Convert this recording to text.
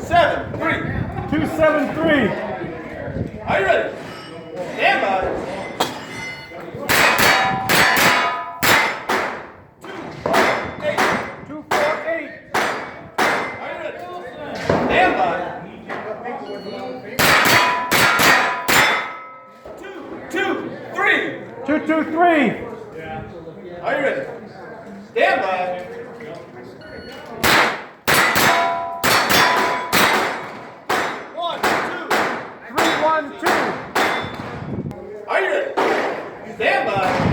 273. Are you ready? Stand by. 248. Are you ready? Stand by. 223. 223. Are you ready? Stand by. 312. Are you ready? Stand by.